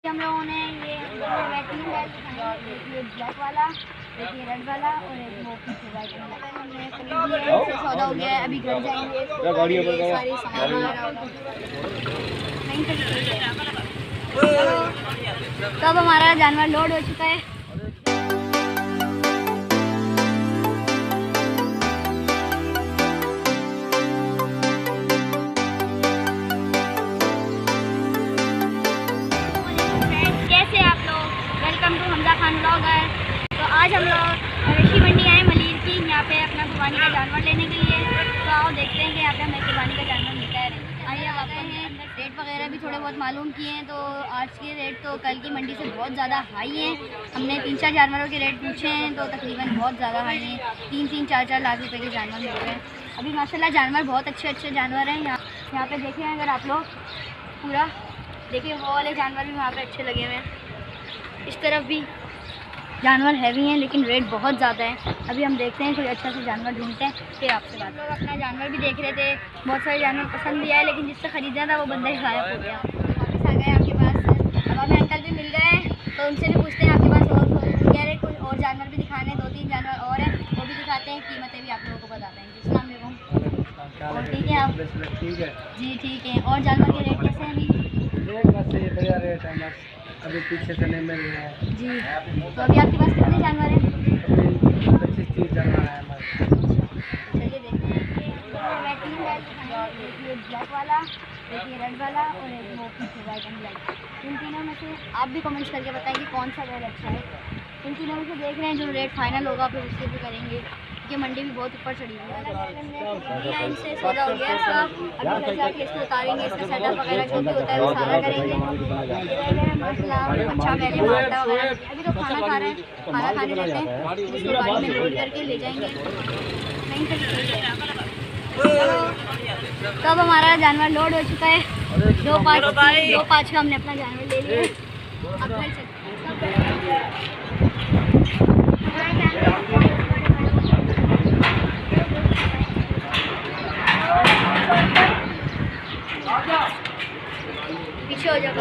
हम लोगों ने ये वैक्यूम बैग दिखाई, एक ब्लैक वाला, एक ये रेड वाला और एक वो पीछे वाइट वाला हमने खरीद लिया है। सौदा हो गया है, अभी घर जाएंगे सारी सामान वगैरह नहीं खरीद। तो अब हमारा जानवर लोड हो चुका है। तो आज हम लोग ऋषि मंडी आए मलीर की, यहाँ पे अपना कुर्बानी का जानवर लेने के लिए। तो आओ देखते हैं कि यहाँ पे हमें कुर्बानी का जानवर मिलता है। आइए आ गए हैं, रेट वगैरह भी थोड़े बहुत मालूम किए हैं। तो आज के रेट तो कल की मंडी से बहुत ज़्यादा हाई हैं। हमने 3-4 जानवरों के रेट पूछे हैं तो तकरीबन बहुत ज़्यादा हाई हैं। 3-3, 4-4 लाख रुपए के जानवर मिल रहे हैं अभी। माशाल्लाह जानवर बहुत अच्छे जानवर हैं। यहाँ पे देखें, अगर आप लोग पूरा देखिए, वो वाले जानवर भी वहाँ पे अच्छे लगे हुए हैं। इस तरफ भी जानवर हैवी हैं लेकिन रेट बहुत ज़्यादा है। अभी हम देखते हैं कोई अच्छा सा जानवर ढूंढते हैं, फिर आपसे बात। लोग अपना जानवर भी देख रहे थे, बहुत सारे जानवर पसंद भी आए, लेकिन जिससे ख़रीदना था वो बंदा ही गायब हो गया। वापस आ गए आपके पास। अब हमें अंकल भी मिल गए हैं तो उनसे भी पूछते हैं आपके पास और कह रहे कोई और जानवर भी दिखाने, 2-3 जानवर और हैं वो भी दिखाते हैं, कीमतें भी आप लोगों को बताते हैं। अस्सलाम वालेकुम। और ठीक है आप? ठीक है जी, ठीक है। और जानवर के रेट कैसे हैं अभी? बढ़िया रेट है, अभी पीछे से नहीं मिल रहे हैं जी। तो अभी आपके पास कितने जानवर हैं? 25-30 जानवर हैं हमारे। चलिए देखते हैं। एक ब्लैक वाला, एक ये रेड वाला और एक वो पीछे वाइट एंड ब्लैक। इन तीनों में से आप भी कमेंट्स करके बताएं कि कौन सा रेट अच्छा है। इन तीनों में से देख रहे हैं, जो रेट फाइनल होगा फिर उससे भी करेंगे, क्योंकि मंडी भी बहुत ऊपर चढ़ी हुई है। इनसे सौदा हो गया सब। अभी घर जाके इसको उतारेंगे, इसका सेटअप वगैरह जो भी होता है वो सारा करेंगे। अच्छा पहले मारता वगैरह। अभी तो खाना खा रहे हैं, खाना खाने जाते हैं, इसको गाड़ी में लोड करके ले जाएंगे। नहीं तो अब हमारा जानवर लोड हो चुका है। 2-5 का हमने अपना जानवर ले लिया। अब घर चलते हैं। पीछे हो जाओ।